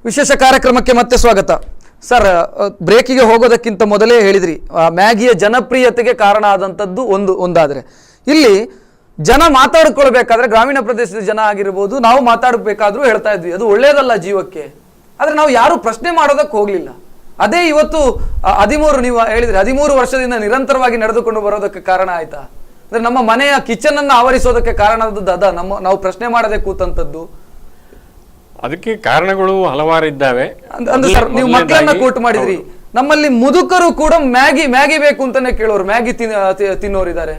ವಿಶೇಷ ಕಾರ್ಯಕ್ರಮಕ್ಕೆ ಮತ್ತೆ ಸ್ವಾಗತ ಸರ್. ಬ್ರೇಕಿಗೆ ಹೋಗೋದಕ್ಕಿಂತ ಮೊದಲೇ ಹೇಳಿದ್ರಿ ಮ್ಯಾಗಿಯ ಜನಪ್ರಿಯತೆಗೆ ಕಾರಣ ಆದಂಥದ್ದು ಒಂದಾದರೆ ಇಲ್ಲಿ ಜನ ಮಾತಾಡ್ಕೊಳ್ಬೇಕಾದ್ರೆ ಗ್ರಾಮೀಣ ಪ್ರದೇಶದ ಜನ ಆಗಿರ್ಬೋದು, ನಾವು ಮಾತಾಡಬೇಕಾದ್ರೂ ಹೇಳ್ತಾ ಇದ್ವಿ ಅದು ಒಳ್ಳೇದಲ್ಲ ಜೀವಕ್ಕೆ. ಆದರೆ ನಾವು ಯಾರು ಪ್ರಶ್ನೆ ಮಾಡೋದಕ್ಕೆ ಹೋಗ್ಲಿಲ್ಲ. ಅದೇ ಇವತ್ತು 13 ನೀವು ಹೇಳಿದ್ರಿ 13 ವರ್ಷದಿಂದ ನಿರಂತರವಾಗಿ ನಡೆದುಕೊಂಡು ಬರೋದಕ್ಕೆ ಕಾರಣ ಆಯ್ತಾ? ಅಂದ್ರೆ ನಮ್ಮ ಮನೆಯ ಕಿಚನ್ ಅನ್ನು ಆವರಿಸೋದಕ್ಕೆ ಕಾರಣ ಆದದ್ದು ನಾವು ಪ್ರಶ್ನೆ ಮಾಡದೆ ಕೂತಂತದ್ದು. ಅದಕ್ಕೆ ಕಾರಣಗಳು ಹಲವಾರು ಇದ್ದಾವೆ. ಸರ್, ನೀವು ಮಕ್ಕಳನ್ನ ಕೋಟ್ ಮಾಡಿದ್ರಿ. ನಮ್ಮಲ್ಲಿ ಮುದುಕರು ಕೂಡ ಮ್ಯಾಗಿ ಬೇಕು ಅಂತಾನೆ ಕೇಳೋರು, ಮ್ಯಾಗಿ ತಿನ್ನೋರಿದ್ದಾರೆ.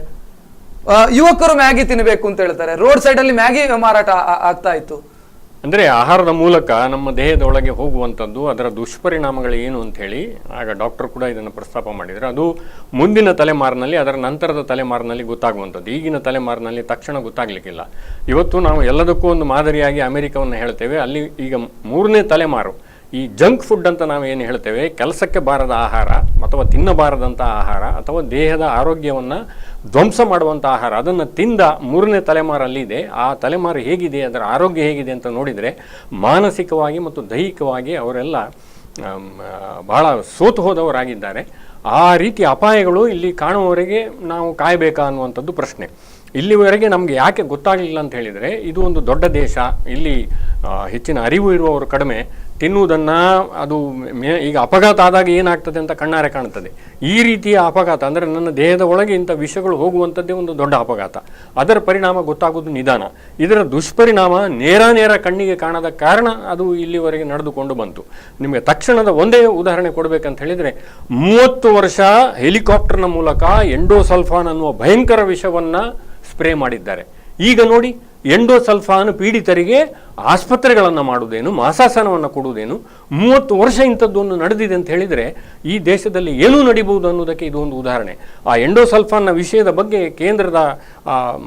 ಯುವಕರು ಮ್ಯಾಗಿ ತಿನ್ನಬೇಕು ಅಂತ ಹೇಳ್ತಾರೆ. ರೋಡ್ ಸೈಡ್ ಅಲ್ಲಿ ಮ್ಯಾಗಿ ಮಾರಾಟ ಆಗ್ತಾ ಇತ್ತು. ಅಂದ್ರೆ ಆಹಾರದ ಮೂಲಕ ನಮ್ಮ ದೇಹದೊಳಗೆ ಹೋಗುವಂಥದ್ದು, ಅದರ ದುಷ್ಪರಿಣಾಮಗಳು ಏನು ಅಂತ ಹೇಳಿ ಆಗ ಡಾಕ್ಟರ್ ಕೂಡ ಇದನ್ನು ಪ್ರಸ್ತಾಪ ಮಾಡಿದ್ರು. ಅದು ಮುಂದಿನ ತಲೆಮಾರಿನಲ್ಲಿ, ಅದರ ನಂತರದ ತಲೆಮಾರಿನಲ್ಲಿ ಗೊತ್ತಾಗುವಂಥದ್ದು. ಈಗಿನ ತಲೆಮಾರಿನಲ್ಲಿ ತಕ್ಷಣ ಗೊತ್ತಾಗ್ಲಿಕ್ಕಿಲ್ಲ. ಇವತ್ತು ನಾವು ಎಲ್ಲದಕ್ಕೂ ಒಂದು ಮಾದರಿಯಾಗಿ ಅಮೆರಿಕವನ್ನು ಹೇಳ್ತೇವೆ. ಅಲ್ಲಿ ಈಗ 3ನೇ ತಲೆಮಾರು ಈ ಜಂಕ್ ಫುಡ್ ಅಂತ ನಾವು ಏನು ಹೇಳ್ತೇವೆ, ಕೆಲಸಕ್ಕೆ ಬಾರದ ಆಹಾರ ಅಥವಾ ತಿನ್ನಬಾರದಂಥ ಆಹಾರ ಅಥವಾ ದೇಹದ ಆರೋಗ್ಯವನ್ನು ಧ್ವಂಸ ಮಾಡುವಂಥ ಆಹಾರ, ಅದನ್ನು ತಿಂದ 3ನೇ ತಲೆಮಾರಲ್ಲಿದೆ. ಆ ತಲೆಮಾರು ಹೇಗಿದೆ, ಅದರ ಆರೋಗ್ಯ ಹೇಗಿದೆ ಅಂತ ನೋಡಿದರೆ ಮಾನಸಿಕವಾಗಿ ಮತ್ತು ದೈಹಿಕವಾಗಿ ಅವರೆಲ್ಲ ಬಹಳ ಸೋತು ಹೋದವರಾಗಿದ್ದಾರೆ. ಆ ರೀತಿಯ ಅಪಾಯಗಳು ಇಲ್ಲಿ ಕಾಣುವವರೆಗೆ ನಾವು ಕಾಯಬೇಕಾ ಅನ್ನುವಂಥದ್ದು ಪ್ರಶ್ನೆ. ಇಲ್ಲಿವರೆಗೆ ನಮಗೆ ಯಾಕೆ ಗೊತ್ತಾಗಲಿಲ್ಲ ಅಂತ ಹೇಳಿದರೆ, ಇದು ಒಂದು ದೊಡ್ಡ ದೇಶ, ಇಲ್ಲಿ ಹೆಚ್ಚಿನ ಅರಿವು ಇರುವವರು ಕಡಿಮೆ. ತಿನ್ನುವುದನ್ನು ಅದು ಈಗ ಅಪಘಾತ ಆದಾಗ ಏನಾಗ್ತದೆ ಅಂತ ಕಣ್ಣಾರೆ ಕಾಣ್ತದೆ. ಈ ರೀತಿಯ ಅಪಘಾತ ಅಂದರೆ ನನ್ನ ದೇಹದ ಒಳಗೆ ಇಂಥ ವಿಷಗಳು ಹೋಗುವಂಥದ್ದೇ ಒಂದು ದೊಡ್ಡ ಅಪಘಾತ. ಅದರ ಪರಿಣಾಮ ಗೊತ್ತಾಗೋದು ನಿಧಾನ. ಇದರ ದುಷ್ಪರಿಣಾಮ ನೇರ ಕಣ್ಣಿಗೆ ಕಾಣದ ಕಾರಣ ಅದು ಇಲ್ಲಿವರೆಗೆ ನಡೆದುಕೊಂಡು ಬಂತು. ನಿಮಗೆ ತಕ್ಷಣದ ಒಂದೇ ಉದಾಹರಣೆ ಕೊಡಬೇಕಂತ ಹೇಳಿದರೆ, 30 ವರ್ಷ ಹೆಲಿಕಾಪ್ಟರ್ನ ಮೂಲಕ ಎಂಡೋಸಲ್ಫಾನ್ ಅನ್ನುವ ಭಯಂಕರ ವಿಷವನ್ನು ಸ್ಪ್ರೇ ಮಾಡಿದ್ದಾರೆ. ಈಗ ನೋಡಿ, ಎಂಡೋಸಲ್ಫಾನ್ ಪೀಡಿತರಿಗೆ ಆಸ್ಪತ್ರೆಗಳನ್ನು ಮಾಡುವುದೇನು, ಮಾಸಾಸನವನ್ನು ಕೊಡುವುದೇನು, 30 ವರ್ಷ ಇಂಥದ್ದೊಂದು ನಡೆದಿದೆ ಅಂತ ಹೇಳಿದರೆ ಈ ದೇಶದಲ್ಲಿ ಏನೂ ನಡೀಬಹುದು ಅನ್ನೋದಕ್ಕೆ ಇದು ಒಂದು ಉದಾಹರಣೆ. ಆ ಎಂಡೋಸಲ್ಫಾನ್ನ ವಿಷಯದ ಬಗ್ಗೆ ಕೇಂದ್ರದ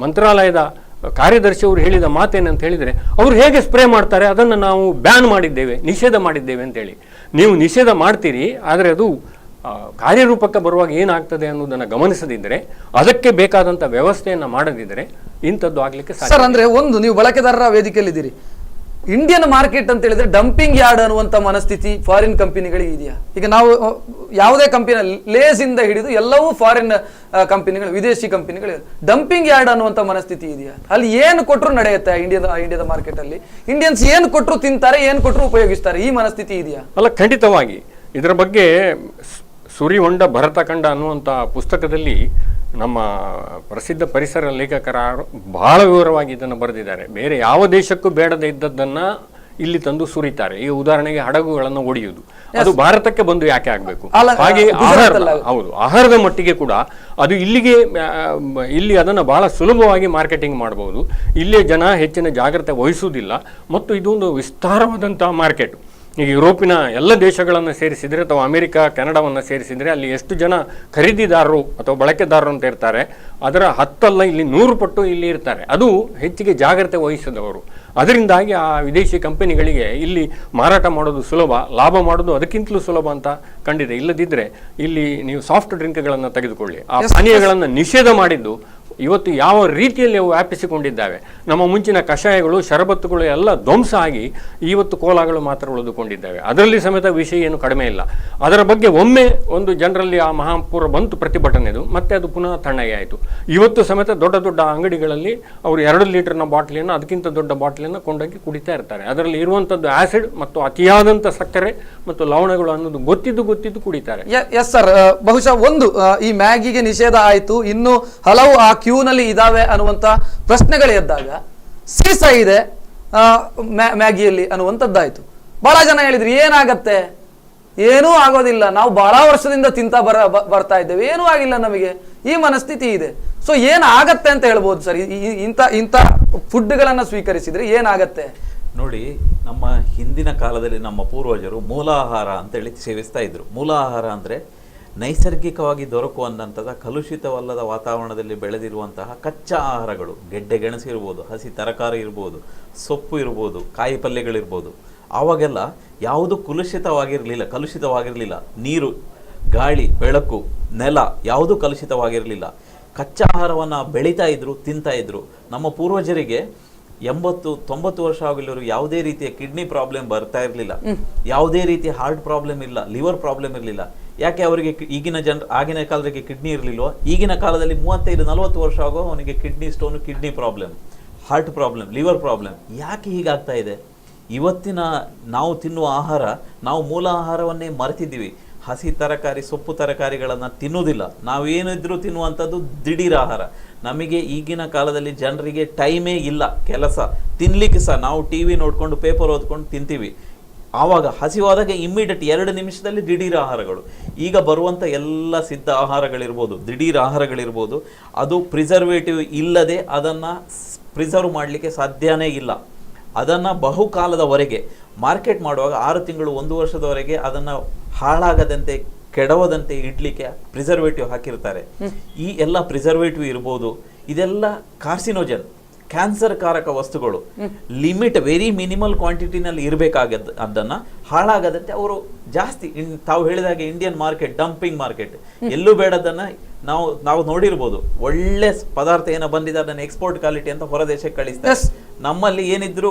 ಮಂತ್ರಾಲಯದ ಕಾರ್ಯದರ್ಶಿಯವರು ಹೇಳಿದ ಮಾತೇನಂತ ಹೇಳಿದರೆ, ಅವರು ಹೇಗೆ ಸ್ಪ್ರೇ ಮಾಡ್ತಾರೆ ಅದನ್ನು ನಾವು ಬ್ಯಾನ್ ಮಾಡಿದ್ದೇವೆ, ನಿಷೇಧ ಮಾಡಿದ್ದೇವೆ ಅಂತೇಳಿ. ನೀವು ನಿಷೇಧ ಮಾಡ್ತೀರಿ, ಆದರೆ ಅದು ಕಾರ್ಯರೂಪಕ್ಕೆ ಬರುವಾಗ ಏನಾಗ್ತದೆ ಅನ್ನೋದನ್ನು ಗಮನಿಸದಿದ್ದರೆ, ಅದಕ್ಕೆ ಬೇಕಾದಂಥ ವ್ಯವಸ್ಥೆಯನ್ನು ಮಾಡದಿದ್ದರೆ ಇಂಥದ್ದು ಆಗ್ಲಿಕ್ಕೆ ಸಾಧ್ಯ. ಸರ್, ಅಂದ್ರೆ ನೀವು ಬಳಕೆದಾರರ ವೇದಿಕೆಯಲ್ಲಿದ್ದೀರಿ. ಇಂಡಿಯನ್ ಮಾರ್ಕೆಟ್ ಅಂತ ಹೇಳಿದ್ರೆ ಡಂಪಿಂಗ್ ಯಾರ್ಡ್ ಅನ್ನುವಂಥ ಮನಸ್ಥಿತಿ ಫಾರಿನ್ ಕಂಪನಿಗಳಿಗೆ ಇದೆಯಾ? ಈಗ ನಾವು ಯಾವುದೇ ಕಂಪನಿ, ಲೇಸ್ ಇಂದ ಹಿಡಿದು ಎಲ್ಲವೂ ಫಾರಿನ್ ಕಂಪನಿಗಳು, ವಿದೇಶಿ ಕಂಪನಿಗಳು, ಡಂಪಿಂಗ್ ಯಾರ್ಡ್ ಅನ್ನುವಂಥ ಮನಸ್ಥಿತಿ ಇದೆಯಾ? ಅಲ್ಲಿ ಏನು ಕೊಟ್ಟರು ನಡೆಯುತ್ತೆ ಇಂಡಿಯಾದ ಮಾರ್ಕೆಟ್ ಅಲ್ಲಿ? ಇಂಡಿಯನ್ಸ್ ಏನು ಕೊಟ್ಟರು ತಿಂತಾರೆ, ಏನು ಕೊಟ್ಟರು ಉಪಯೋಗಿಸ್ತಾರೆ, ಈ ಮನಸ್ಥಿತಿ ಇದೆಯಾ? ಅಲ್ಲ, ಖಂಡಿತವಾಗಿ. ಇದರ ಬಗ್ಗೆ ಸುರಿಹೊಂಡ ಭರತಖಂಡ ಅನ್ನುವಂಥ ಪುಸ್ತಕದಲ್ಲಿ ನಮ್ಮ ಪ್ರಸಿದ್ಧ ಪರಿಸರ ಲೇಖಕರು ಬಹಳ ವಿವರವಾಗಿ ಇದನ್ನು ಬರೆದಿದ್ದಾರೆ. ಬೇರೆ ಯಾವ ದೇಶಕ್ಕೂ ಬೇಡದೇ ಇದ್ದದ್ದನ್ನು ಇಲ್ಲಿ ತಂದು ಸುರಿತಾರೆ. ಈಗ ಉದಾಹರಣೆಗೆ ಹಡಗುಗಳನ್ನು ಒಡೆಯುವುದು, ಅದು ಭಾರತಕ್ಕೆ ಬಂದು ಯಾಕೆ ಆಗಬೇಕು? ಹಾಗೆ ಆಹಾರದ ಮಟ್ಟಿಗೆ ಕೂಡ ಅದು ಇಲ್ಲಿ ಅದನ್ನು ಬಹಳ ಸುಲಭವಾಗಿ ಮಾರ್ಕೆಟಿಂಗ್ ಮಾಡಬಹುದು. ಇಲ್ಲೇ ಜನ ಹೆಚ್ಚಿನ ಜಾಗ್ರತೆ ವಹಿಸುವುದಿಲ್ಲ ಮತ್ತು ಇದೊಂದು ವಿಸ್ತಾರವಾದಂಥ ಮಾರ್ಕೆಟ್. ಈಗ ಯುರೋಪಿನ ಎಲ್ಲ ದೇಶಗಳನ್ನು ಸೇರಿಸಿದರೆ ಅಥವಾ ಅಮೆರಿಕ, ಕೆನಡಾವನ್ನು ಸೇರಿಸಿದರೆ ಅಲ್ಲಿ ಎಷ್ಟು ಜನ ಖರೀದಿದಾರರು ಅಥವಾ ಬಳಕೆದಾರರು ಅಂತ ಇರ್ತಾರೆ, ಅದರ 10 ಅಲ್ಲ ಇಲ್ಲಿ 100 ಪಟ್ಟು ಇಲ್ಲಿ ಇರ್ತಾರೆ. ಅದು ಹೆಚ್ಚಿಗೆ ಜಾಗ್ರತೆ ವಹಿಸಿದವರು. ಅದರಿಂದಾಗಿ ಆ ವಿದೇಶಿ ಕಂಪನಿಗಳಿಗೆ ಇಲ್ಲಿ ಮಾರಾಟ ಮಾಡೋದು ಸುಲಭ, ಲಾಭ ಮಾಡೋದು ಅದಕ್ಕಿಂತಲೂ ಸುಲಭ ಅಂತ ಕಂಡಿದೆ. ಇಲ್ಲದಿದ್ದರೆ ಇಲ್ಲಿ ನೀವು ಸಾಫ್ಟ್ ಡ್ರಿಂಕ್ಗಳನ್ನು ತೆಗೆದುಕೊಳ್ಳಿ, ಆ ಪಾನೀಯಗಳನ್ನು ನಿಷೇಧ ಮಾಡಿದ್ದು ಇವತ್ತು ಯಾವ ರೀತಿಯಲ್ಲಿ ಅವು ವ್ಯಾಪಿಸಿಕೊಂಡಿದ್ದಾವೆ. ನಮ್ಮ ಮುಂಚಿನ ಕಷಾಯಗಳು, ಶರಬತ್ತುಗಳು ಎಲ್ಲ ಧ್ವಂಸ ಆಗಿ ಇವತ್ತು ಕೋಲಾಗಳು ಮಾತ್ರ ಉಳಿದುಕೊಂಡಿದ್ದಾವೆ. ಅದರಲ್ಲಿ ಸಮೇತ ವಿಷಯ ಏನು ಕಡಿಮೆ ಇಲ್ಲ. ಅದರ ಬಗ್ಗೆ ಒಮ್ಮೆ ಒಂದು ಜನರಲ್ಲಿ ಆ ಮಹಾಪೂರ ಬಂತು ಪ್ರತಿಭಟನೆದು, ಮತ್ತೆ ಅದು ಪುನಃ ತಣ್ಣಗೆ ಆಯಿತು. ಇವತ್ತು ಸಮೇತ ದೊಡ್ಡ ದೊಡ್ಡ ಅಂಗಡಿಗಳಲ್ಲಿ ಅವರು 2 ಲೀಟರ್ನ ಬಾಟ್ಲಿಯನ್ನು, ಅದಕ್ಕಿಂತ ದೊಡ್ಡ ಬಾಟ್ಲಿಯನ್ನು ಕೊಂಡೋಗಿ ಕುಡಿತಾ ಇರ್ತಾರೆ. ಅದರಲ್ಲಿ ಇರುವಂಥದ್ದು ಆಸಿಡ್ ಮತ್ತು ಅತಿಯಾದಂಥ ಸಕ್ಕರೆ ಮತ್ತು ಲವಣಗಳು ಅನ್ನೋದು ಗೊತ್ತಿದ್ದು ಕುಡಿತಾರೆ. ಎಸ್ ಸರ್, ಬಹುಶಃ ಈ ಮ್ಯಾಗಿಗೆ ನಿಷೇಧ ಆಯಿತು, ಇನ್ನು ಹಲವು ಆ ಕ್ಯೂನಲ್ಲಿ ಇದಾವೆ ಅನ್ನುವಂಥ ಪ್ರಶ್ನೆಗಳು ಎದ್ದಾಗ ಸೀಸ ಇದೆ ಮ್ಯಾಗಿಯಲ್ಲಿ ಅನ್ನುವಂಥದ್ದಾಯ್ತು. ಬಹಳ ಜನ ಹೇಳಿದ್ರು ಏನಾಗತ್ತೆ, ಏನೂ ಆಗೋದಿಲ್ಲ, ನಾವು ಬಹಳ ವರ್ಷದಿಂದ ತಿಂತಾ ಬರ್ತಾ ಇದ್ದೇವೆ, ಏನೂ ಆಗಿಲ್ಲ ನಮಗೆ, ಈ ಮನಸ್ಥಿತಿ ಇದೆ. ಸೊ ಏನಾಗತ್ತೆ ಅಂತ ಹೇಳ್ಬೋದು ಸರ್, ಇಂಥ ಫುಡ್ಗಳನ್ನು ಸ್ವೀಕರಿಸಿದ್ರೆ ಏನಾಗತ್ತೆ? ನೋಡಿ, ನಮ್ಮ ಹಿಂದಿನ ಕಾಲದಲ್ಲಿ ನಮ್ಮ ಪೂರ್ವಜರು ಮೂಲಾಹಾರ ಅಂತೇಳಿ ಸೇವಿಸ್ತಾ ಇದ್ರು. ಮೂಲಾಹಾರ ಅಂದರೆ ನೈಸರ್ಗಿಕವಾಗಿ ದೊರಕುವಂತಹ ಕಲುಷಿತವಲ್ಲದ ವಾತಾವರಣದಲ್ಲಿ ಬೆಳೆದಿರುವಂತಹ ಕಚ್ಚಾ ಆಹಾರಗಳು, ಗೆಡ್ಡೆ ಗೆಣಸು ಇರ್ಬೋದು, ಹಸಿ ತರಕಾರಿ ಇರ್ಬೋದು, ಸೊಪ್ಪು ಇರ್ಬೋದು, ಕಾಯಿ ಪಲ್ಯಗಳಿರ್ಬೋದು. ಆವಾಗೆಲ್ಲ ಯಾವುದು ಕಲುಷಿತವಾಗಿರಲಿಲ್ಲ. ನೀರು, ಗಾಳಿ, ಬೆಳಕು, ನೆಲ ಯಾವುದೂ ಕಲುಷಿತವಾಗಿರಲಿಲ್ಲ. ಕಚ್ಚಾ ಆಹಾರವನ್ನು ಬೆಳೀತಾ ಇದ್ರು, ತಿಂತಾ ಇದ್ರು. ನಮ್ಮ ಪೂರ್ವಜರಿಗೆ 80-90 ವರ್ಷ ಆಗಲಿವರು ಯಾವುದೇ ರೀತಿಯ ಕಿಡ್ನಿ ಪ್ರಾಬ್ಲಮ್ ಬರ್ತಾ ಇರಲಿಲ್ಲ, ಯಾವುದೇ ರೀತಿಯ ಹಾರ್ಟ್ ಪ್ರಾಬ್ಲಮ್ ಇಲ್ಲ, ಲಿವರ್ ಪ್ರಾಬ್ಲಮ್ ಇರಲಿಲ್ಲ. ಯಾಕೆ ಅವರಿಗೆ ಆಗಿನ ಕಾಲದಲ್ಲಿ ಕಿಡ್ನಿ ಇರಲಿಲ್ವೋ? ಈಗಿನ ಕಾಲದಲ್ಲಿ 35-40 ವರ್ಷ ಆಗೋ ಅವನಿಗೆ kidney stone, kidney problem, heart problem, liver problem. ಯಾಕೆ ಹೀಗಾಗ್ತಾ ಇದೆ? ಇವತ್ತಿನ ನಾವು ತಿನ್ನುವ ಆಹಾರ, ನಾವು ಮೂಲ ಆಹಾರವನ್ನೇ ಮರೆತಿದ್ದೀವಿ. ಹಸಿ ತರಕಾರಿ, ಸೊಪ್ಪು ತರಕಾರಿಗಳನ್ನು ತಿನ್ನುವುದಿಲ್ಲ. ನಾವೇನಿದ್ರೂ ತಿನ್ನುವಂಥದ್ದು ದಿಢೀರ್ ಆಹಾರ. ನಮಗೆ ಈಗಿನ ಕಾಲದಲ್ಲಿ ಜನರಿಗೆ ಟೈಮೇ ಇಲ್ಲ, ಕೆಲಸ ತಿನ್ಲಿಕ್ಕೆ ಸಹ ನಾವು ಟಿ ವಿ ನೋಡ್ಕೊಂಡು ಪೇಪರ್ ಓದ್ಕೊಂಡು ತಿಂತೀವಿ. ಆವಾಗ ಹಸಿವಾದಾಗ ಇಮ್ಮಿಡಿಯೇಟ್ 2 ನಿಮಿಷದಲ್ಲಿ ದಿಢೀರ್ ಆಹಾರಗಳು. ಈಗ ಬರುವಂಥ ಎಲ್ಲ ಸಿದ್ಧ ಆಹಾರಗಳಿರ್ಬೋದು, ದಿಢೀರ್ ಆಹಾರಗಳಿರ್ಬೋದು, ಅದು ಪ್ರಿಸರ್ವೇಟಿವ್ ಇಲ್ಲದೆ ಅದನ್ನು ಪ್ರಿಸರ್ವ್ ಮಾಡಲಿಕ್ಕೆ ಸಾಧ್ಯನೇ ಇಲ್ಲ. ಅದನ್ನು ಬಹುಕಾಲದವರೆಗೆ ಮಾರ್ಕೆಟ್ ಮಾಡುವಾಗ 6 ತಿಂಗಳು 1 ವರ್ಷದವರೆಗೆ ಅದನ್ನು ಹಾಳಾಗದಂತೆ, ಕೆಡವದಂತೆ ಇಡ್ಲಿಕ್ಕೆ ಪ್ರಿಸರ್ವೇಟಿವ್ ಹಾಕಿರ್ತಾರೆ. ಈ ಎಲ್ಲ ಪ್ರಿಸರ್ವೇಟಿವ್ ಇರ್ಬೋದು, ಇದೆಲ್ಲ ಕಾರ್ಸಿನೋಜನ್, ಕ್ಯಾನ್ಸರ್ ಕಾರಕ ವಸ್ತುಗಳು. ಲಿಮಿಟ್ ವೆರಿ ಮಿನಿಮಲ್ ಕ್ವಾಂಟಿಟಿನಲ್ಲಿ ಇರಬೇಕಾಗದ್ದು. ಅದನ್ನು ಹಾಳಾಗದಂತೆ ಅವರು ಜಾಸ್ತಿ, ತಾವು ಹೇಳಿದಾಗೆ ಇಂಡಿಯನ್ ಮಾರ್ಕೆಟ್ ಡಂಪಿಂಗ್ ಮಾರ್ಕೆಟ್, ಎಲ್ಲೂ ಬೇಡದನ್ನು ನಾವು ನೋಡಿರ್ಬೋದು. ಒಳ್ಳೆ ಪದಾರ್ಥ ಏನೋ ಬಂದಿದೆ ಅದನ್ನು ಎಕ್ಸ್ಪೋರ್ಟ್ ಕ್ವಾಲಿಟಿ ಅಂತ ಹೊರ ದೇಶಕ್ಕೆ ಕಳಿಸ್ತಾರೆ. ನಮ್ಮಲ್ಲಿ ಏನಿದ್ರು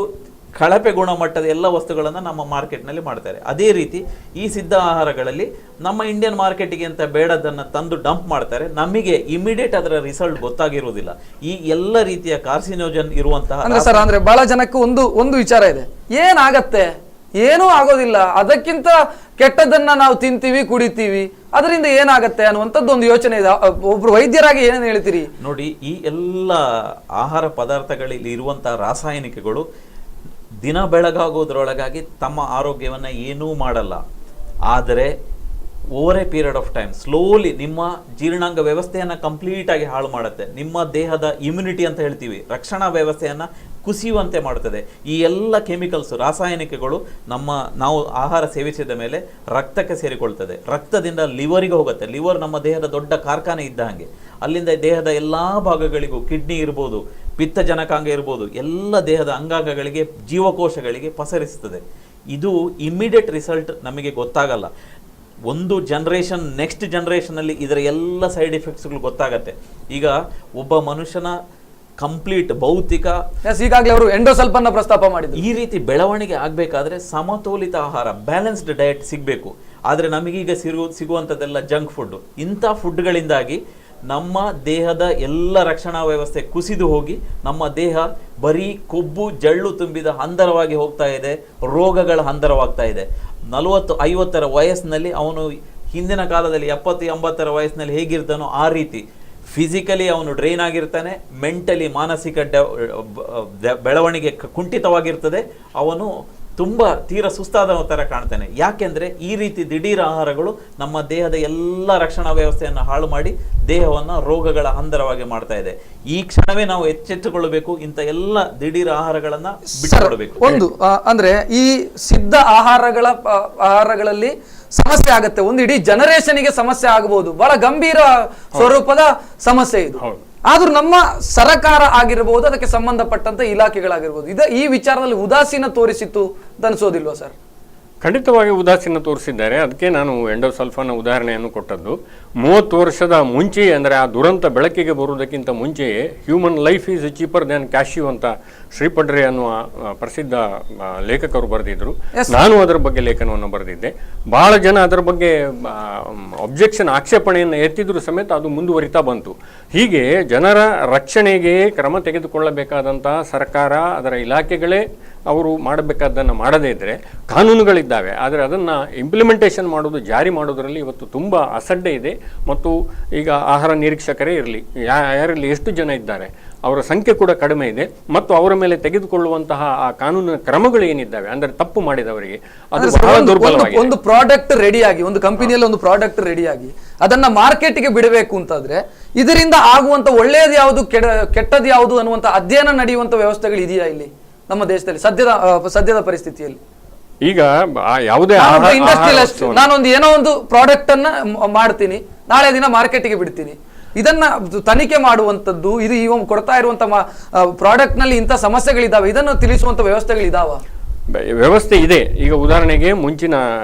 ಕಳಪೆ ಗುಣಮಟ್ಟದ ಎಲ್ಲ ವಸ್ತುಗಳನ್ನು ನಮ್ಮ ಮಾರ್ಕೆಟ್ನಲ್ಲಿ ಮಾಡ್ತಾರೆ. ಅದೇ ರೀತಿ ಈ ಸಿದ್ಧ ಆಹಾರಗಳಲ್ಲಿ ನಮ್ಮ ಇಂಡಿಯನ್ ಮಾರ್ಕೆಟಿಗೆ ಅಂತ ಬೇಡದನ್ನು ತಂದು ಡಂಪ್ ಮಾಡ್ತಾರೆ. ನಮಗೆ ಇಮಿಡಿಯೇಟ್ ಅದರ ರಿಸಲ್ಟ್ ಗೊತ್ತಾಗಿರುವುದಿಲ್ಲ. ಈ ಎಲ್ಲ ರೀತಿಯ ಕಾರ್ಸಿನೋಜನ್ ಇರುವಂತಹ ಅಂದ್ರೆ ಬಹಳ ಜನಕ್ಕೆ ಒಂದು ವಿಚಾರ ಇದೆ, ಏನಾಗತ್ತೆ, ಏನೂ ಆಗೋದಿಲ್ಲ, ಅದಕ್ಕಿಂತ ಕೆಟ್ಟದನ್ನ ನಾವು ತಿಂತೀವಿ, ಕುಡಿತೀವಿ, ಅದರಿಂದ ಏನಾಗತ್ತೆ ಅನ್ನುವಂಥದ್ದು ಒಂದು ಯೋಚನೆ ಇದೆ. ಒಬ್ರು ವೈದ್ಯರಾಗಿ ಏನೇನು ಹೇಳ್ತೀರಿ? ನೋಡಿ, ಈ ಎಲ್ಲ ಆಹಾರ ಪದಾರ್ಥಗಳಲ್ಲಿ ಇರುವಂತಹ ರಾಸಾಯನಿಕಗಳು ದಿನ ಬೆಳಗಾಗೋದ್ರೊಳಗಾಗಿ ತಮ್ಮ ಆರೋಗ್ಯವನ್ನು ಏನೂ ಮಾಡಲ್ಲ. ಆದರೆ over A period of time slowly ನಿಮ್ಮ ಜೀರ್ಣಾಂಗ ವ್ಯವಸ್ಥೆಯನ್ನು ಕಂಪ್ಲೀಟಾಗಿ ಹಾಳು ಮಾಡುತ್ತೆ. ನಿಮ್ಮ ದೇಹದ ಇಮ್ಯುನಿಟಿ ಅಂತ ಹೇಳ್ತೀವಿ, ರಕ್ಷಣಾ ವ್ಯವಸ್ಥೆಯನ್ನು ಕುಸಿಯುವಂತೆ ಮಾಡುತ್ತದೆ. ಈ ಎಲ್ಲ ಕೆಮಿಕಲ್ಸ್, ರಾಸಾಯನಿಕಗಳು ನಾವು ಆಹಾರ ಸೇವಿಸಿದ ಮೇಲೆ ರಕ್ತಕ್ಕೆ ಸೇರಿಕೊಳ್ತದೆ. ರಕ್ತದಿಂದ ಲಿವರಿಗೆ ಹೋಗುತ್ತೆ. ಲಿವರ್ ನಮ್ಮ ದೇಹದ ದೊಡ್ಡ ಕಾರ್ಖಾನೆ ಇದ್ದ ಹಾಗೆ. ಅಲ್ಲಿಂದ ದೇಹದ ಎಲ್ಲ ಭಾಗಗಳಿಗೂ, ಕಿಡ್ನಿ ಇರ್ಬೋದು, ಪಿತ್ತ ಜನಕಾಂಗ ಇರ್ಬೋದು, ಎಲ್ಲ ದೇಹದ ಅಂಗಾಂಗಗಳಿಗೆ, ಜೀವಕೋಶಗಳಿಗೆ ಪಸರಿಸುತ್ತದೆ. ಇದು ಇಮ್ಮಿಡಿಯೇಟ್ ರಿಸಲ್ಟ್ ನಮಗೆ ಗೊತ್ತಾಗಲ್ಲ. ಒಂದು ಜನರೇಷನ್ ನೆಕ್ಸ್ಟ್ ಜನರೇಷನಲ್ಲಿ ಇದರ ಎಲ್ಲ ಸೈಡ್ ಎಫೆಕ್ಟ್ಸ್ಗಳು ಗೊತ್ತಾಗತ್ತೆ. ಈಗ ಒಬ್ಬ ಮನುಷ್ಯನ ಕಂಪ್ಲೀಟ್ ಭೌತಿಕ, ಈಗಾಗಲೇ ಅವರು ಎಂಡೋಸಲ್ಫ್ ಅನ್ನು ಪ್ರಸ್ತಾಪ ಮಾಡಿದ್ರು. ಈ ರೀತಿ ಬೆಳವಣಿಗೆ ಆಗಬೇಕಾದ್ರೆ ಸಮತೋಲಿತ ಆಹಾರ, ಬ್ಯಾಲೆನ್ಸ್ಡ್ ಡಯಟ್ ಸಿಗಬೇಕು. ಆದರೆ ನಮಗೀಗ ಸಿಗುವಂಥದ್ದೆಲ್ಲ ಜಂಕ್ ಫುಡ್. ಇಂಥ ಫುಡ್ಗಳಿಂದಾಗಿ ನಮ್ಮ ದೇಹದ ಎಲ್ಲ ರಕ್ಷಣಾ ವ್ಯವಸ್ಥೆ ಕುಸಿದು ಹೋಗಿ ನಮ್ಮ ದೇಹ ಬರೀ ಕೊಬ್ಬು ಜಳ್ಳು ತುಂಬಿದ ಹಂದರವಾಗಿ ಹೋಗ್ತಾ ಇದೆ, ರೋಗಗಳ ಹಂದರವಾಗ್ತಾ ಇದೆ. 40-50 ವಯಸ್ಸಿನಲ್ಲಿ ಅವನು ಹಿಂದಿನ ಕಾಲದಲ್ಲಿ 70-80 ವಯಸ್ಸಿನಲ್ಲಿ ಹೇಗಿರ್ತಾನೋ ಆ ರೀತಿ ಫಿಸಿಕಲಿ ಅವನು ಡ್ರೈನ್ ಆಗಿರ್ತಾನೆ, ಮೆಂಟಲಿ ಮಾನಸಿಕ ಬೆಳವಣಿಗೆ ಕುಂಠಿತವಾಗಿರ್ತದೆ. ಅವನು ತೀರಾ ಸುಸ್ತಾದ ಥರ ಕಾಣ್ತಾನೆ. ಯಾಕೆಂದರೆ ಈ ರೀತಿ ದಿಢೀರ್ ಆಹಾರಗಳು ನಮ್ಮ ದೇಹದ ಎಲ್ಲ ರಕ್ಷಣಾ ವ್ಯವಸ್ಥೆಯನ್ನು ಹಾಳು ಮಾಡಿ ದೇಹವನ್ನು ರೋಗಗಳ ಹಂದರವಾಗಿ ಮಾಡ್ತಾ ಇದೆ. ಈ ಕ್ಷಣವೇ ನಾವು ಎಚ್ಚೆತ್ತುಕೊಳ್ಳಬೇಕು. ಇಂಥ ಎಲ್ಲ ದಿಢೀರ್ ಆಹಾರಗಳನ್ನು ಬಿಟ್ಟುಕೊಡಬೇಕು. ಒಂದು ಅಂದ್ರೆ ಈ ಸಿದ್ಧ ಆಹಾರಗಳಲ್ಲಿ ಸಮಸ್ಯೆ ಆಗತ್ತೆ, ಒಂದು ಇಡೀ ಜನರೇಷನ್ಗೆ ಸಮಸ್ಯೆ ಆಗಬಹುದು. ಬಹಳ ಗಂಭೀರ ಸ್ವರೂಪದ ಸಮಸ್ಯೆ ಇದು. ಆದ್ರೂ ನಮ್ಮ ಸರ್ಕಾರ ಆಗಿರಬಹುದು, ಅದಕ್ಕೆ ಸಂಬಂಧಪಟ್ಟಂತ ಇಲಾಖೆಗಳಾಗಿರ್ಬೋದು, ಈ ವಿಚಾರದಲ್ಲಿ ಉದಾಸೀನ ತೋರಿಸಿತ್ತು ಅನ್ಸೋದಿಲ್ವಾ ಸರ್? ಖಂಡಿತವಾಗಿ ಉದಾಸೀನ ತೋರಿಸಿದ್ದಾರೆ. ಅದಕ್ಕೆ ನಾನು ಎಂಡೋಸಲ್ಫಾನ್ ಉದಾಹರಣೆಯನ್ನು ಕೊಟ್ಟದ್ದು. 30 ವರ್ಷದ ಮುಂಚೆ, ಅಂದರೆ ಆ ದುರಂತ ಬೆಳಕಿಗೆ ಬರುವುದಕ್ಕಿಂತ ಮುಂಚೆಯೇ human life is cheaper than cashew ಅಂತ ಶ್ರೀಪಡ್ರೆ ಅನ್ನುವ ಪ್ರಸಿದ್ಧ ಲೇಖಕರು ಬರೆದಿದ್ರು. ನಾನು ಅದರ ಬಗ್ಗೆ ಲೇಖನವನ್ನು ಬರೆದಿದ್ದೆ. ಬಹಳ ಜನ ಅದರ ಬಗ್ಗೆ ಅಬ್ಜೆಕ್ಷನ್, ಆಕ್ಷೇಪಣೆಯನ್ನು ಎತ್ತಿದ್ರು ಸಮೇತ ಅದು ಮುಂದುವರಿತಾ ಬಂತು. ಹೀಗೆ ಜನರ ರಕ್ಷಣೆಗೆ ಕ್ರಮ ತೆಗೆದುಕೊಳ್ಳಬೇಕಾದಂತಹ ಸರ್ಕಾರ, ಅದರ ಇಲಾಖೆಗಳೇ ಅವರು ಮಾಡಬೇಕಾದ್ದನ್ನು ಮಾಡದೇ ಇದ್ದರೆ ಕಾನೂನುಗಳಿದ್ದಾವೆ. ಆದರೆ ಅದನ್ನು ಇಂಪ್ಲಿಮೆಂಟೇಷನ್ ಮಾಡೋದು, ಜಾರಿ ಮಾಡೋದರಲ್ಲಿ ಇವತ್ತು ತುಂಬ ಅಸಡ್ಡೆ ಇದೆ. ಮತ್ತು ಈಗ ಆಹಾರ ನಿರೀಕ್ಷಕರೇ ಇರಲಿ, ಯಾರಲ್ಲಿ ಎಷ್ಟು ಜನ ಇದ್ದಾರೆ, ಅವರ ಸಂಖ್ಯೆ ಕೂಡ ಕಡಿಮೆ ಇದೆ. ಮತ್ತು ಅವರ ಮೇಲೆ ತೆಗೆದುಕೊಳ್ಳುವಂತಹ ಆ ಕಾನೂನಿನ ಕ್ರಮಗಳು ಏನಿದ್ದಾವೆ, ಅಂದರೆ ತಪ್ಪು ಮಾಡಿದವರಿಗೆ ಅದು ಬಹಳ ದುರ್ಬಲವಾಗಿದೆ. ಒಂದು ಪ್ರಾಡಕ್ಟ್ ರೆಡಿಯಾಗಿ, ಒಂದು ಕಂಪನಿಯಲ್ಲಿ ಒಂದು ಪ್ರಾಡಕ್ಟ್ ರೆಡಿಯಾಗಿ ಅದನ್ನ ಮಾರ್ಕೆಟ್ಗೆ ಬಿಡಬೇಕು ಅಂತಂದ್ರೆ ಇದರಿಂದ ಆಗುವಂತ ಒಳ್ಳೆಯದು ಯಾವುದು, ಕೆಟ್ಟದ್ದು ಯಾವುದು ಅನ್ನುವಂಥ ಅಧ್ಯಯನ ನಡೆಯುವಂತ ವ್ಯವಸ್ಥೆಗಳು ಇದೆಯಾ ಇಲ್ಲಿ ನಮ್ಮ ದೇಶದಲ್ಲಿ ಸದ್ಯದ ಪರಿಸ್ಥಿತಿಯಲ್ಲಿ? ಈಗ ಯಾವುದೇ ಇಂಡಸ್ಟ್ರಿಯಲಿಸ್ಟ್, ನಾನೊಂದು ಏನೋ ಒಂದು ಪ್ರಾಡಕ್ಟ್ ಅನ್ನ ಮಾಡ್ತೀನಿ, ನಾಳೆ ದಿನ ಮಾರ್ಕೆಟ್ಗೆ ಬಿಡ್ತೀನಿ, ಇದನ್ನ ತನಿಖೆ ಮಾಡುವಂತದ್ದು, ಇದು ಈಗ ಕೊಡ್ತಾ ಇರುವಂತ ಪ್ರಾಡಕ್ಟ್ ನಲ್ಲಿ ಇಂಥ ಸಮಸ್ಯೆಗಳಿದಾವೆ, ಇದನ್ನು ತಿಳಿಸುವಂತ ವ್ಯವಸ್ಥೆಗಳಿದಾವ? ವ್ಯವಸ್ಥೆ ಇದೆ. ಈಗ ಉದಾಹರಣೆಗೆ ಮುಂಚಿನ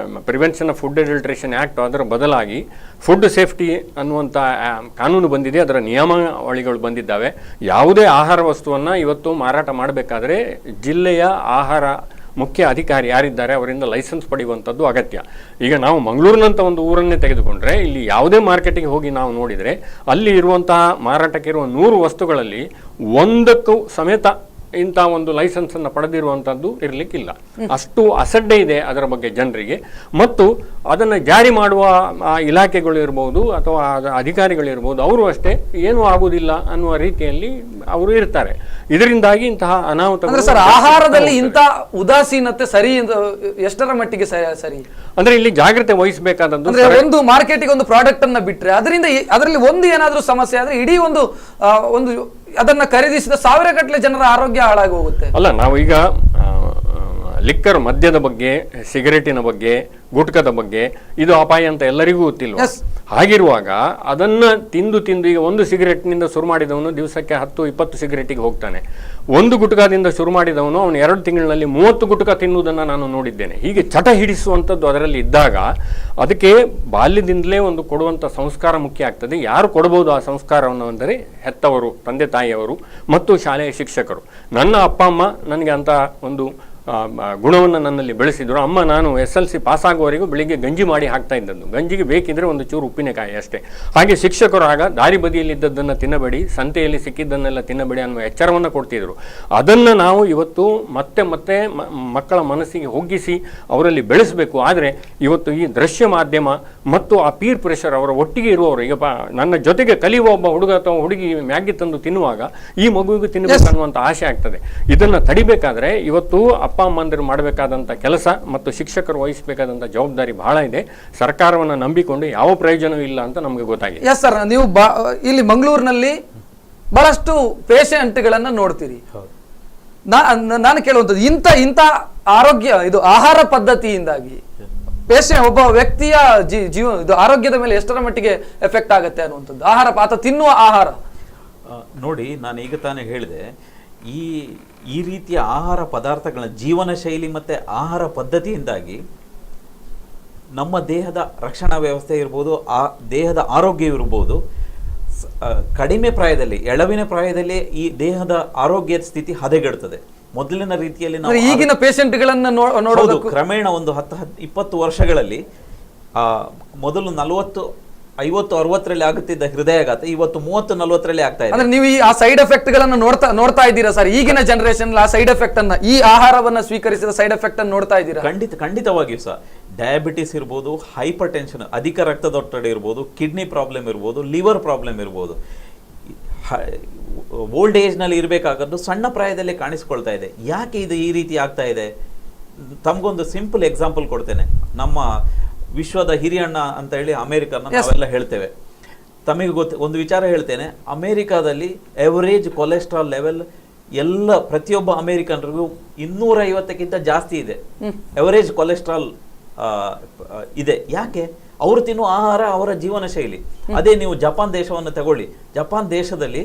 prevention of food adulteration act ಅದರ ಬದಲಾಗಿ ಫುಡ್ ಸೇಫ್ಟಿ ಅನ್ನುವಂಥ ಕಾನೂನು ಬಂದಿದೆ, ಅದರ ನಿಯಮಾವಳಿಗಳು ಬಂದಿದ್ದಾವೆ. ಯಾವುದೇ ಆಹಾರ ವಸ್ತುವನ್ನು ಇವತ್ತು ಮಾರಾಟ ಮಾಡಬೇಕಾದ್ರೆ ಜಿಲ್ಲೆಯ ಆಹಾರ ಮುಖ್ಯ ಅಧಿಕಾರಿ ಯಾರಿದ್ದಾರೆ ಅವರಿಂದ ಲೈಸೆನ್ಸ್ ಪಡೆಯುವಂಥದ್ದು ಅಗತ್ಯ. ಈಗ ನಾವು ಮಂಗಳೂರಿನಂಥ ಒಂದು ಊರನ್ನೇ ತೆಗೆದುಕೊಂಡ್ರೆ ಇಲ್ಲಿ ಯಾವುದೇ ಮಾರ್ಕೆಟಿಗೆ ಹೋಗಿ ನಾವು ನೋಡಿದರೆ ಅಲ್ಲಿ ಇರುವಂತಹ ಮಾರಾಟಕ್ಕೆ ಇರುವ 100 ವಸ್ತುಗಳಲ್ಲಿ ಒಂದಕ್ಕೂ ಸಮೇತ ಇಂಥ ಒಂದು ಲೈಸೆನ್ಸನ್ನು ಪಡೆದಿರುವಂಥದ್ದು ಇರಲಿಕ್ಕಿಲ್ಲ. ಅಷ್ಟು ಅಸಡ್ಡೆ ಇದೆ ಅದರ ಬಗ್ಗೆ ಜನರಿಗೆ. ಮತ್ತು ಅದನ್ನು ಜಾರಿ ಮಾಡುವ ಇಲಾಖೆಗಳು ಇರ್ಬೋದು ಅಥವಾ ಅಧಿಕಾರಿಗಳಿರ್ಬೋದು, ಅವರು ಅಷ್ಟೇ ಏನೂ ಆಗುವುದಿಲ್ಲ ಅನ್ನುವ ರೀತಿಯಲ್ಲಿ ಅವರು ಇರ್ತಾರೆ. ಇದರಿಂದಾಗಿ ಇಂತಹ ಅನಾಹುತ. ಸರ್, ಆಹಾರದಲ್ಲಿ ಇಂಥ ಉದಾಸೀನತೆ ಸರಿ ಎಷ್ಟರ ಮಟ್ಟಿಗೆ ಸರಿ? ಅಂದ್ರೆ ಇಲ್ಲಿ ಜಾಗ್ರತೆ ವಹಿಸಬೇಕಾದದ್ದು. ಅಂದ್ರೆ ಒಂದು ಮಾರ್ಕೆಟಿಗೆ ಒಂದು ಪ್ರಾಡಕ್ಟ್ ಅನ್ನ ಬಿಟ್ರೆ ಅದರಲ್ಲಿ ಒಂದು ಏನಾದ್ರೂ ಸಮಸ್ಯೆ ಆದ್ರೆ ಇಡೀ ಒಂದು ಅದನ್ನ ಖರೀದಿಸಿದ 1000 ಗಟ್ಟಲೆ ಜನರ ಆರೋಗ್ಯ ಹಾಳಾಗಿ ಹೋಗುತ್ತೆ. ಅಲ್ಲ, ನಾವು ಈಗ ಲಿಕ್ಕರ್ ಮದ್ಯದ ಬಗ್ಗೆ, ಸಿಗರೇಟಿನ ಬಗ್ಗೆ, ಗುಟ್ಕದ ಬಗ್ಗೆ ಇದು ಅಪಾಯ ಅಂತ ಎಲ್ಲರಿಗೂ ಗೊತ್ತಿಲ್ಲ. ಹಾಗಿರುವಾಗ ಅದನ್ನ ತಿಂದು ಈಗ ಒಂದು ಸಿಗರೇಟ್ನಿಂದ ಶುರು ಮಾಡಿದವನು ದಿವಸಕ್ಕೆ 10-20 ಸಿಗರೇಟಿಗೆ ಹೋಗ್ತಾನೆ. ಒಂದು ಗುಟ್ಕದಿಂದ ಶುರು ಮಾಡಿದವನು ಅವನು 2 ತಿಂಗಳಿನಲ್ಲಿ 30 ಗುಟ್ಕ ತಿನ್ನುವುದನ್ನು ನಾನು ನೋಡಿದ್ದೇನೆ. ಹೀಗೆ ಚಟ ಹಿಡಿಸುವಂಥದ್ದು ಅದರಲ್ಲಿ ಇದ್ದಾಗ ಅದಕ್ಕೆ ಬಾಲ್ಯದಿಂದಲೇ ಒಂದು ಕೊಡುವಂಥ ಸಂಸ್ಕಾರ ಮುಖ್ಯ ಆಗ್ತದೆ. ಯಾರು ಕೊಡಬಹುದು ಆ ಸಂಸ್ಕಾರವನ್ನು ಅಂದರೆ ಹೆತ್ತವರು, ತಂದೆ ತಾಯಿಯವರು ಮತ್ತು ಶಾಲೆಯ ಶಿಕ್ಷಕರು. ನನ್ನ ಅಪ್ಪ ಅಮ್ಮ ನನಗೆ ಅಂತ ಒಂದು ಗುಣವನ್ನು ನನ್ನಲ್ಲಿ ಬೆಳೆಸಿದ್ರು. ಅಮ್ಮ ನಾನು SLC ಪಾಸ್ ಆಗುವವರೆಗೂ ಬೆಳಿಗ್ಗೆ ಗಂಜಿ ಮಾಡಿ ಹಾಕ್ತಾ ಇದ್ದದ್ದು. ಗಂಜಿಗೆ ಬೇಕಿದ್ರೆ ಒಂದು ಚೂರು ಉಪ್ಪಿನಕಾಯಿ ಅಷ್ಟೇ. ಹಾಗೆ ಶಿಕ್ಷಕರು ಆಗ ದಾರಿ ಬದಿಯಲ್ಲಿ ಇದ್ದದ್ದನ್ನು ತಿನ್ನಬೇಡಿ, ಸಂತೆಯಲ್ಲಿ ಸಿಕ್ಕಿದ್ದನ್ನೆಲ್ಲ ತಿನ್ನಬೇಡಿ ಅನ್ನುವ ಎಚ್ಚರವನ್ನು ಕೊಡ್ತಿದ್ರು. ಅದನ್ನು ನಾವು ಇವತ್ತು ಮತ್ತೆ ಮಕ್ಕಳ ಮನಸ್ಸಿಗೆ ಒಗ್ಗಿಸಿ ಅವರಲ್ಲಿ ಬೆಳೆಸಬೇಕು. ಆದರೆ ಇವತ್ತು ಈ ದೃಶ್ಯ ಮಾಧ್ಯಮ ಮತ್ತು ಆ ಪೀರ್ ಪ್ರೆಷರ್, ಅವರ ಒಟ್ಟಿಗೆ ಇರುವವರು, ಈಗ ನನ್ನ ಜೊತೆಗೆ ಕಲಿಯುವ ಒಬ್ಬ ಹುಡುಗ ಅಥವಾ ಹುಡುಗಿ ಮ್ಯಾಗಿ ತಂದು ತಿನ್ನುವಾಗ ಈ ಮಗುವಿಗೆ ತಿನ್ನಬೇಕು ಅನ್ನುವಂಥ ಆಸೆ ಆಗ್ತದೆ. ಇದನ್ನು ತಡಿಬೇಕಾದ್ರೆ ಇವತ್ತು ಅಪ್ಪ ಅಮ್ಮಂದಿರು ಮಾಡಬೇಕಾದಂಥ ಕೆಲಸ ಮತ್ತು ಶಿಕ್ಷಕರು ವಹಿಸಬೇಕಾದಂಥ ಜವಾಬ್ದಾರಿ ಬಹಳ ಇದೆ. ಸರ್ಕಾರವನ್ನು ನಂಬಿಕೊಂಡು ಯಾವ ಪ್ರಯೋಜನವೂ ಇಲ್ಲ ಅಂತ ನಮಗೆ ಗೊತ್ತಾಗಿದೆ. ಎಸ್ ಸರ್, ನೀವು ಇಲ್ಲಿ ಮಂಗಳೂರಿನಲ್ಲಿ ಬಹಳಷ್ಟು ಪೇಷಂಟ್ಗಳನ್ನ ನೋಡ್ತೀರಿ. ನಾನು ಕೇಳುವಂಥದ್ದು, ಇಂಥ ಆರೋಗ್ಯ ಇದು ಆಹಾರ ಪದ್ಧತಿಯಿಂದಾಗಿ ಒಬ್ಬ ವ್ಯಕ್ತಿಯ ಜೀವ ಇದು ಆರೋಗ್ಯದ ಮೇಲೆ ಎಷ್ಟರ ಮಟ್ಟಿಗೆ ಎಫೆಕ್ಟ್ ಆಗುತ್ತೆ ಅನ್ನುವಂಥದ್ದು, ಆಹಾರ ಅಥವಾ ತಿನ್ನುವ ಆಹಾರ. ನೋಡಿ, ನಾನು ಈಗ ತಾನೇ ಹೇಳಿದೆ, ಈ ರೀತಿಯ ಆಹಾರ ಪದಾರ್ಥಗಳ ಜೀವನ ಶೈಲಿ ಮತ್ತು ಆಹಾರ ಪದ್ಧತಿಯಿಂದಾಗಿ ನಮ್ಮ ದೇಹದ ರಕ್ಷಣಾ ವ್ಯವಸ್ಥೆ ಇರ್ಬೋದು, ಆ ದೇಹದ ಆರೋಗ್ಯ ಇರ್ಬೋದು, ಕಡಿಮೆ ಪ್ರಾಯದಲ್ಲಿ, ಎಳವಿನ ಪ್ರಾಯದಲ್ಲಿ ಈ ದೇಹದ ಆರೋಗ್ಯದ ಸ್ಥಿತಿ ಹದಗೆಡುತ್ತದೆ. ಮೊದಲಿನ ರೀತಿಯಲ್ಲಿ ನಾವು ಈಗಿನ ಪೇಷಂಟ್ಗಳನ್ನ ನೋಡೋದು ಕ್ರಮೇಣ ಒಂದು 10-20 ವರ್ಷಗಳಲ್ಲಿ ಮೊದಲು 40-50-60ರಲ್ಲಿ ಆಗುತ್ತಿದ್ದ ಹೃದಯಾಘಾತ ಇವತ್ತು 30-40ರಲ್ಲಿ ಆಗ್ತಾ ಇದೆ. ಅಂದ್ರೆ ನೀವು ಆ ಸೈಡ್ ಎಫೆಕ್ಟ್ ಗಳನ್ನ ನೋಡ್ತಾ ಇದ್ದೀರಾ ಸರ್? ಈಗಿನ ಜನರೇಷನ್ ಆ ಸೈಡ್ ಎಫೆಕ್ಟ್ ಅನ್ನ, ಈ ಆಹಾರವನ್ನ ಸ್ವೀಕರಿಸಿದ ಸೈಡ್ ಎಫೆಕ್ಟ್ ಅನ್ನು ನೋಡ್ತಾ ಇದ್ದೀರಾ? ಖಂಡಿತವಾಗಿಯೂ ಸಹ ಡಯಾಬಿಟಿಸ್ ಇರ್ಬೋದು, ಹೈಪರ್ ಟೆನ್ಷನ್, ಅಧಿಕ ರಕ್ತದೊತ್ತಡ ಇರ್ಬೋದು, ಕಿಡ್ನಿ ಪ್ರಾಬ್ಲಮ್ ಇರ್ಬೋದು, ಲಿವರ್ ಪ್ರಾಬ್ಲಮ್ ಇರ್ಬೋದು, ಓಲ್ಡ್ ಏಜ್ ನಲ್ಲಿ ಇರಬೇಕಾಗದ್ದು ಸಣ್ಣ ಪ್ರಾಯದಲ್ಲೇ ಕಾಣಿಸ್ಕೊಳ್ತಾ ಇದೆ. ಯಾಕೆ ಇದು ಈ ರೀತಿ ಆಗ್ತಾ ಇದೆ? ತಮಗೊಂದು ಸಿಂಪಲ್ ಎಕ್ಸಾಂಪಲ್ ಕೊಡ್ತೇನೆ. ನಮ್ಮ ವಿಶ್ವದ ಹಿರಿಯಣ್ಣ ಅಂತ ಹೇಳಿ ಅಮೆರಿಕನ್ನ ನಾವೆಲ್ಲ ಹೇಳ್ತೇವೆ. ತಮಗೆ ಒಂದು ವಿಚಾರ ಹೇಳ್ತೇನೆ. ಅಮೆರಿಕಾದಲ್ಲಿ ಎವರೇಜ್ ಕೊಲೆಸ್ಟ್ರಾಲ್ ಲೆವೆಲ್ ಪ್ರತಿಯೊಬ್ಬ ಅಮೆರಿಕನ್ರಿಗೂ 250ಕ್ಕಿಂತ ಜಾಸ್ತಿ ಇದೆ. ಎವರೇಜ್ ಕೊಲೆಸ್ಟ್ರಾಲ್ ಇದೆ. ಯಾಕೆ? ಅವರು ತಿನ್ನುವ ಆಹಾರ, ಅವರ ಜೀವನ ಶೈಲಿ. ಅದೇ ನೀವು ಜಪಾನ್ ದೇಶವನ್ನು ತಗೊಳ್ಳಿ. ಜಪಾನ್ ದೇಶದಲ್ಲಿ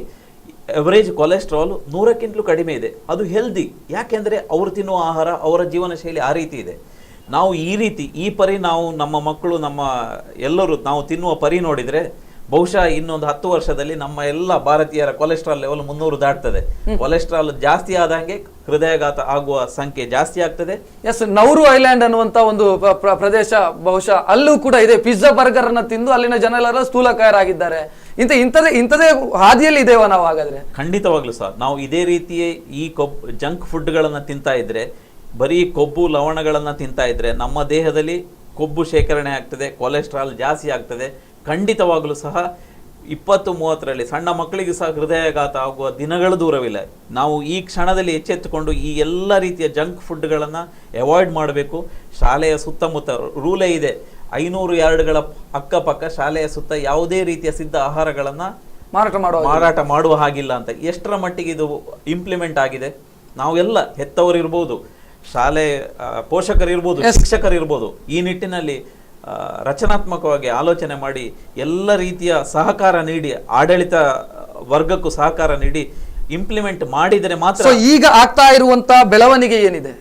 ಎವರೇಜ್ ಕೊಲೆಸ್ಟ್ರಾಲ್ 100ಕ್ಕಿಂತಲೂ ಕಡಿಮೆ ಇದೆ. ಅದು ಹೆಲ್ದಿ. ಯಾಕೆಂದ್ರೆ ಅವರು ತಿನ್ನುವ ಆಹಾರ, ಅವರ ಜೀವನ ಶೈಲಿ ಆ ರೀತಿ ಇದೆ. ನಾವು ಈ ಪರಿ ನಾವು ನಮ್ಮ ಮಕ್ಕಳು, ನಮ್ಮ ಎಲ್ಲರೂ ನಾವು ತಿನ್ನುವ ಪರಿ ನೋಡಿದ್ರೆ ಬಹುಶಃ ಇನ್ನೊಂದು 10 ವರ್ಷದಲ್ಲಿ ನಮ್ಮ ಎಲ್ಲ ಭಾರತೀಯರ ಕೊಲೆಸ್ಟ್ರಾಲ್ ಲೆವೆಲ್ 300 ದಾಟ್ತದೆ. ಕೊಲೆಸ್ಟ್ರಾಲ್ ಜಾಸ್ತಿ ಆದಂಗೆ ಹೃದಯಾಘಾತ ಆಗುವ ಸಂಖ್ಯೆ ಜಾಸ್ತಿ ಆಗ್ತದೆ. ಎಸ್, ನೌರು ಐಲ್ಯಾಂಡ್ ಅನ್ನುವಂತ ಒಂದು ಪ್ರದೇಶ, ಬಹುಶಃ ಅಲ್ಲೂ ಕೂಡ ಇದೆ. ಪಿಜ್ಜಾ ಬರ್ಗರ್ ಅನ್ನ ತಿಂದು ಅಲ್ಲಿನ ಜನರೆಲ್ಲ ಸ್ಥೂಲಕಾಯರಾಗಿದ್ದಾರೆ. ಇಂಥದೇ ಹಾದಿಯಲ್ಲಿ ಇದೇವ ನಾವು? ಹಾಗಾದ್ರೆ ಖಂಡಿತವಾಗ್ಲೂ ಸಹ ನಾವು ಇದೇ ರೀತಿಯೇ ಈ ಜಂಕ್ ಫುಡ್ ಗಳನ್ನ ತಿಂತಾ ಇದ್ರೆ, ಬರೀ ಕೊಬ್ಬು ಲವಣಗಳನ್ನ ತಿಂತಾ ಇದ್ರೆ ನಮ್ಮ ದೇಹದಲ್ಲಿ ಕೊಬ್ಬು ಶೇಖರಣೆ ಆಗ್ತದೆ, ಕೊಲೆಸ್ಟ್ರಾಲ್ ಜಾಸ್ತಿ ಆಗ್ತದೆ. ಖಂಡಿತವಾಗ್ಲೂ ಸಹ 20-30ರಲ್ಲಿ ಸಣ್ಣ ಮಕ್ಕಳಿಗೆ ಸಹ ಹೃದಯಾಘಾತ ಆಗುವ ದಿನಗಳು ದೂರವಿಲ್ಲ. ನಾವು ಈ ಕ್ಷಣದಲ್ಲಿ ಎಚ್ಚೆತ್ತುಕೊಂಡು ಈ ಎಲ್ಲ ರೀತಿಯ ಜಂಕ್ ಫುಡ್ಗಳನ್ನು ಅವಾಯ್ಡ್ ಮಾಡಬೇಕು. ಶಾಲೆಯ ಸುತ್ತಮುತ್ತ ರೂಲೇ ಇದೆ, 500 ಯಾರ್ಡ್ಗಳ ಅಕ್ಕಪಕ್ಕ ಶಾಲೆಯ ಸುತ್ತ ಯಾವುದೇ ರೀತಿಯ ಸಿದ್ಧ ಆಹಾರಗಳನ್ನು ಮಾರಾಟ ಮಾಡುವ ಹಾಗಿಲ್ಲ ಅಂತ. ಎಷ್ಟರ ಮಟ್ಟಿಗೆ ಇದು ಇಂಪ್ಲಿಮೆಂಟ್ ಆಗಿದೆ? ನಾವೆಲ್ಲ ಹೆತ್ತವರಿರ್ಬೋದು, ಶಾಲೆ ಪೋಷಕರಿರ್ಬೋದು, ಶಿಕ್ಷಕರಿರ್ಬೋದು, ಈ ನಿಟ್ಟಿನಲ್ಲಿ ರಚನಾತ್ಮಕವಾಗಿ ಆಲೋಚನೆ ಮಾಡಿ ಎಲ್ಲ ರೀತಿಯ ಸಹಕಾರ ನೀಡಿ, ಆಡಳಿತ ವರ್ಗಕ್ಕೂ ಸಹಕಾರ ನೀಡಿ ಇಂಪ್ಲಿಮೆಂಟ್ ಮಾಡಿದರೆ ಮಾತ್ರ. ಸೊ ಈಗ ಆಗ್ತಾ ಇರುವಂತ ಬೆಳವಣಿಗೆ ಏನಿದೆ,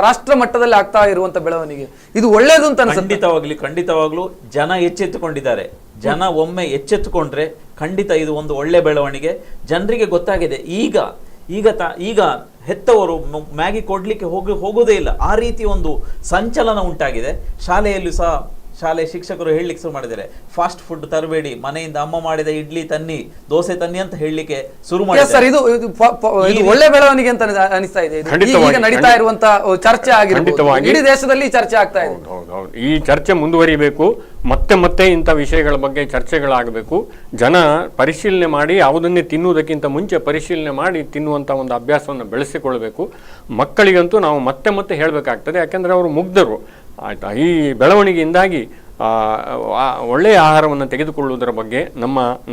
ರಾಷ್ಟ್ರ ಮಟ್ಟದಲ್ಲಿ ಆಗ್ತಾ ಇರುವಂತ ಬೆಳವಣಿಗೆ ಇದು ಒಳ್ಳೇದು ಅಂತ ಅನ್ಸುತ್ತೆ. ಖಂಡಿತವಾಗ್ಲೂ ಜನ ಎಚ್ಚೆತ್ತುಕೊಂಡಿದ್ದಾರೆ. ಜನ ಒಮ್ಮೆ ಎಚ್ಚೆತ್ತುಕೊಂಡ್ರೆ ಖಂಡಿತ ಇದು ಒಂದು ಒಳ್ಳೆ ಬೆಳವಣಿಗೆ. ಜನರಿಗೆ ಗೊತ್ತಾಗಿದೆ ಈಗ ಹೆತ್ತವರು ಮ್ಯಾಗಿ ಕೊಡ್ಲಿಕ್ಕೆ ಹೋಗೋದೇ ಇಲ್ಲ, ಆ ರೀತಿ ಒಂದು ಸಂಚಲನ ಉಂಟಾಗಿದೆ. ಶಾಲೆಯಲ್ಲೂ ಸಹ ಶಾಲೆ ಶಿಕ್ಷಕರು ಹೇಳಲಿಕ್ಕೆ ಶುರು ಮಾಡಿದ್ದಾರೆ, ಫಾಸ್ಟ್ ಫುಡ್ ತರಬೇಡಿ, ಮನೆಯಿಂದ ಅಮ್ಮ ಮಾಡಿದ ಇಡ್ಲಿ ತನ್ನಿ, ದೋಸೆ ತನ್ನಿ ಅಂತ ಹೇಳಲಿಕ್ಕೆ ಶುರು ಮಾಡಿದ್ದಾರೆ. ಇದು ಒಳ್ಳೆ ಬೆಳವಣಿಗೆ ಅಂತ ಅನಿಸ್ತಾ ಇದೆ. ಈಗ ನಡೀತಾ ಇರುವಂತ ಚರ್ಚೆ ಆಗಿರ್ಬೋದು, ಇಡೀ ದೇಶದಲ್ಲಿ ಚರ್ಚೆ ಆಗ್ತಾ ಇದೆ. ಈ ಚರ್ಚೆ ಮುಂದುವರಿಬೇಕು. ಮತ್ತೆ ಇಂಥ ವಿಷಯಗಳ ಬಗ್ಗೆ ಚರ್ಚೆಗಳಾಗಬೇಕು. ಜನ ಪರಿಶೀಲನೆ ಮಾಡಿ, ಯಾವುದನ್ನೇ ತಿನ್ನುವುದಕ್ಕಿಂತ ಮುಂಚೆ ಪರಿಶೀಲನೆ ಮಾಡಿ ತಿನ್ನುವಂಥ ಒಂದು ಅಭ್ಯಾಸವನ್ನು ಬೆಳೆಸಿಕೊಳ್ಬೇಕು. ಮಕ್ಕಳಿಗಂತೂ ನಾವು ಮತ್ತೆ ಹೇಳಬೇಕಾಗ್ತದೆ, ಯಾಕೆಂದರೆ ಅವರು ಮುಗ್ಧರು. ಆಯಿತಾ, ಈ ಬೆಳವಣಿಗೆಯಿಂದಾಗಿ ಒಳ್ಳೆಯ ಆಹಾರವನ್ನು ತೆಗೆದುಕೊಳ್ಳುವುದರ ಬಗ್ಗೆ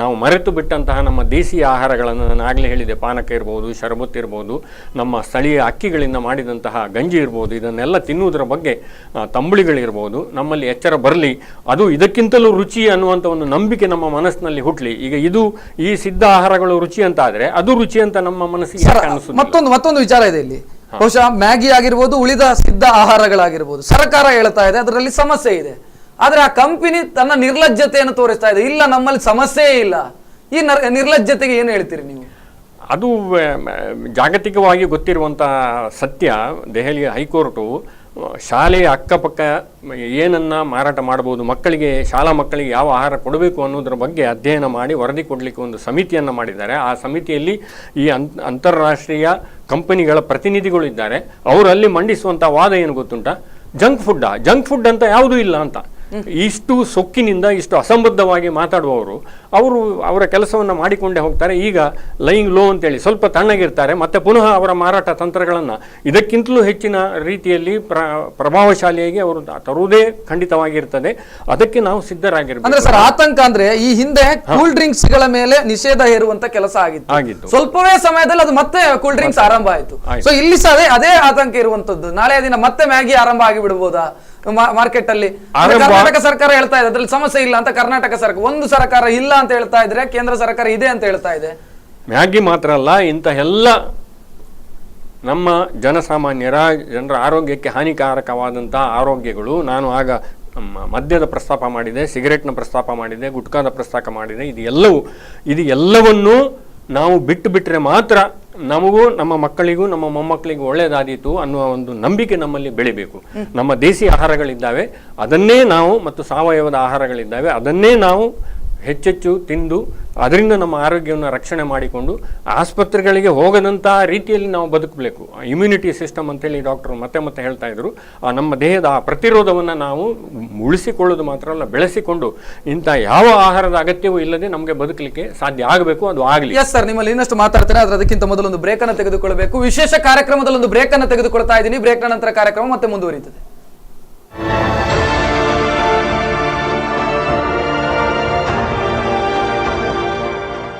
ನಾವು ಮರೆತು ಬಿಟ್ಟಂತಹ ನಮ್ಮ ದೇಶೀಯ ಆಹಾರಗಳನ್ನು ನಾನು ಆಗಲೇ ಹೇಳಿದೆ, ಪಾನಕ ಇರ್ಬೋದು, ಶರಬತ್ ಇರ್ಬೋದು, ನಮ್ಮ ಸ್ಥಳೀಯ ಅಕ್ಕಿಗಳಿಂದ ಮಾಡಿದಂತಹ ಗಂಜಿ ಇರ್ಬೋದು, ಇದನ್ನೆಲ್ಲ ತಿನ್ನುವುದರ ಬಗ್ಗೆ ತಂಬುಳಿಗಳಿರ್ಬೋದು ನಮ್ಮಲ್ಲಿ ಎಚ್ಚರ ಬರಲಿ. ಅದು ಇದಕ್ಕಿಂತಲೂ ರುಚಿ ಅನ್ನುವಂಥ ಒಂದು ನಂಬಿಕೆ ನಮ್ಮ ಮನಸ್ಸಿನಲ್ಲಿ ಹುಟ್ಟಲಿ. ಈಗ ಈ ಸಿದ್ಧ ಆಹಾರಗಳು ರುಚಿ ಅಂತ ಆದರೆ ಅದು ರುಚಿ ಅಂತ ನಮ್ಮ ಮನಸ್ಸಿಗೆ ಅನಿಸುತ್ತೆ. ಮತ್ತೊಂದು ವಿಚಾರ ಇದೆ ಇಲ್ಲಿ. ಬಹುಶಃ ಮ್ಯಾಗಿ ಆಗಿರ್ಬೋದು, ಉಳಿದ ಸಿದ್ಧ ಆಹಾರಗಳಾಗಿರ್ಬೋದು, ಸರ್ಕಾರ ಹೇಳ್ತಾ ಇದೆ ಅದರಲ್ಲಿ ಸಮಸ್ಯೆ ಇದೆ. ಆದ್ರೆ ಆ ಕಂಪನಿ ತನ್ನ ನಿರ್ಲಜ್ಜತೆಯನ್ನು ತೋರಿಸ್ತಾ ಇದೆ, ಇಲ್ಲ ನಮ್ಮಲ್ಲಿ ಸಮಸ್ಯೆಯೇ ಇಲ್ಲ. ಈ ನಿರ್ಲಜ್ಜತೆಗೆ ಏನು ಹೇಳ್ತೀರಿ ನೀವು? ಅದು ಜಾಗತಿಕವಾಗಿ ಗೊತ್ತಿರುವಂಥ ಸತ್ಯ. ದೆಹಲಿಯ ಹೈಕೋರ್ಟು ಶಾಲೆಯ ಅಕ್ಕಪಕ್ಕ ಏನನ್ನ ಮಾರಾಟ ಮಾಡಬಹುದು, ಶಾಲಾ ಮಕ್ಕಳಿಗೆ ಯಾವ ಆಹಾರ ಕೊಡಬೇಕು ಅನ್ನೋದ್ರ ಬಗ್ಗೆ ಅಧ್ಯಯನ ಮಾಡಿ ವರದಿ ಕೊಡಲಿಕ್ಕೆ ಒಂದು ಸಮಿತಿಯನ್ನು ಮಾಡಿದ್ದಾರೆ. ಆ ಸಮಿತಿಯಲ್ಲಿ ಈ ಅಂತಾರಾಷ್ಟ್ರೀಯ ಕಂಪನಿಗಳ ಪ್ರತಿನಿಧಿಗಳು ಇದ್ದಾರೆ. ಅವರಲ್ಲಿ ಮಂಡಿಸುವಂಥ ವಾದ ಏನು ಗೊತ್ತುಂಟ? ಜಂಕ್ ಫುಡ್ ಅಂತ ಯಾವುದೂ ಇಲ್ಲ ಅಂತ. ಇಷ್ಟು ಸೊಕ್ಕಿನಿಂದ ಇಷ್ಟು ಅಸಂಬದ್ಧವಾಗಿ ಮಾತಾಡುವವರು ಅವರ ಕೆಲಸವನ್ನು ಮಾಡಿಕೊಂಡೇ ಹೋಗ್ತಾರೆ. ಈಗ ಲೈಯಿಂಗ್ ಲೋ ಅಂತೇಳಿ ಸ್ವಲ್ಪ ತಣ್ಣಗಿರ್ತಾರೆ, ಮತ್ತೆ ಪುನಃ ಅವರ ಮಾರಾಟ ತಂತ್ರಗಳನ್ನು ಇದಕ್ಕಿಂತಲೂ ಹೆಚ್ಚಿನ ರೀತಿಯಲ್ಲಿ ಪ್ರಭಾವಶಾಲಿಯಾಗಿ ಅವರು ತರುವುದೇ ಖಂಡಿತವಾಗಿರ್ತದೆ. ಅದಕ್ಕೆ ನಾವು ಸಿದ್ಧರಾಗಿರ್ಬೇಕು. ಅಂದ್ರೆ ಸರ್, ಆತಂಕ ಅಂದ್ರೆ ಈ ಹಿಂದೆ ಕೂಲ್ ಡ್ರಿಂಕ್ಸ್ ಗಳ ಮೇಲೆ ನಿಷೇಧ ಹೇರುವಂತ ಕೆಲಸ ಆಗಿತ್ತು. ಸ್ವಲ್ಪವೇ ಸಮಯದಲ್ಲಿ ಅದು ಮತ್ತೆ ಕೂಲ್ ಡ್ರಿಂಕ್ಸ್ ಆರಂಭ ಆಯಿತು. ಸೊ ಇಲ್ಲಿ ಸಹ ಅದೇ ಆತಂಕ ಇರುವಂತದ್ದು. ನಾಳೆ ದಿನ ಮತ್ತೆ ಮ್ಯಾಗಿ ಆರಂಭ ಆಗಿಬಿಡ್ಬೋದಾ ಮಾರ್ಕೆಟ್ ಅಲ್ಲಿ? ಕರ್ನಾಟಕ ಸರ್ಕಾರ ಹೇಳ್ತಾ ಇದೆ ಅದ್ರಲ್ಲಿ ಸಮಸ್ಯೆ ಇಲ್ಲ ಅಂತ. ಕರ್ನಾಟಕ ಸರ್ಕಾರ ಒಂದು ಸರ್ಕಾರ ಇಲ್ಲ ಅಂತ ಹೇಳ್ತಾ ಇದ್ರೆ, ಕೇಂದ್ರ ಸರ್ಕಾರ ಇದೆ ಅಂತ ಹೇಳ್ತಾ ಇದೆ. ಮ್ಯಾಗಿ ಮಾತ್ರ ಅಲ್ಲ, ಇಂಥ ಎಲ್ಲ ನಮ್ಮ ಜನರ ಆರೋಗ್ಯಕ್ಕೆ ಹಾನಿಕಾರಕವಾದಂಥ ಆರೋಗ್ಯಗಳು, ನಾನು ಆಗ ಮದ್ಯದ ಪ್ರಸ್ತಾಪ ಮಾಡಿದೆ, ಸಿಗರೆಟ್ನ ಪ್ರಸ್ತಾಪ ಮಾಡಿದೆ, ಗುಟ್ಕಾದ ಪ್ರಸ್ತಾಪ ಮಾಡಿದೆ, ಇದು ಎಲ್ಲವನ್ನೂ ನಾವು ಬಿಟ್ಟರೆ ಮಾತ್ರ ನಮಗೂ ನಮ್ಮ ಮಕ್ಕಳಿಗೂ ನಮ್ಮ ಮೊಮ್ಮಕ್ಕಳಿಗೂ ಒಳ್ಳೆಯದಾದೀತು ಅನ್ನುವ ಒಂದು ನಂಬಿಕೆ ನಮ್ಮಲ್ಲಿ ಬೆಳಿಬೇಕು. ನಮ್ಮ ದೇಸಿ ಆಹಾರಗಳಿದ್ದಾವೆ ಅದನ್ನೇ ನಾವು, ಮತ್ತು ಸಾವಯವದ ಆಹಾರಗಳಿದ್ದಾವೆ ಅದನ್ನೇ ನಾವು ಹೆಚ್ಚೆಚ್ಚು ತಿಂದು ಅದರಿಂದ ನಮ್ಮ ಆರೋಗ್ಯವನ್ನು ರಕ್ಷಣೆ ಮಾಡಿಕೊಂಡು ಆಸ್ಪತ್ರೆಗಳಿಗೆ ಹೋಗದಂಥ ರೀತಿಯಲ್ಲಿ ನಾವು ಬದುಕಬೇಕು. ಇಮ್ಯುನಿಟಿ ಸಿಸ್ಟಮ್ ಅಂತೇಳಿ ಡಾಕ್ಟರ್ ಮತ್ತೆ ಹೇಳ್ತಾ ಇದ್ರು. ನಮ್ಮ ದೇಹದ ಪ್ರತಿರೋಧವನ್ನು ನಾವು ಉಳಿಸಿಕೊಳ್ಳೋದು ಮಾತ್ರ ಅಲ್ಲ, ಬೆಳೆಸಿಕೊಂಡು ಇಂಥ ಯಾವ ಆಹಾರದ ಅಗತ್ಯವೂ ಇಲ್ಲದೆ ನಮಗೆ ಬದುಕಲಿಕ್ಕೆ ಸಾಧ್ಯ ಆಗಬೇಕು. ಅದು ಆಗಲಿ. ಎಸ್ ಸರ್, ನಿಮ್ಮಲ್ಲಿ ಇನ್ನಷ್ಟು ಮಾತಾಡ್ತಾರೆ, ಅದಕ್ಕಿಂತ ಮೊದಲೊಂದು ಬ್ರೇಕ್ ಅನ್ನು ತೆಗೆದುಕೊಳ್ಳಬೇಕು. ವಿಶೇಷ ಕಾರ್ಯಕ್ರಮದಲ್ಲಿ ಒಂದು ಬ್ರೇಕ್ ಅನ್ನು ತೆಗೆದುಕೊಳ್ತಾ ಇದ್ದೀನಿ. ಬ್ರೇಕ್ನ ನಂತರ ಕಾರ್ಯಕ್ರಮ ಮತ್ತೆ ಮುಂದುವರಿಯುತ್ತದೆ.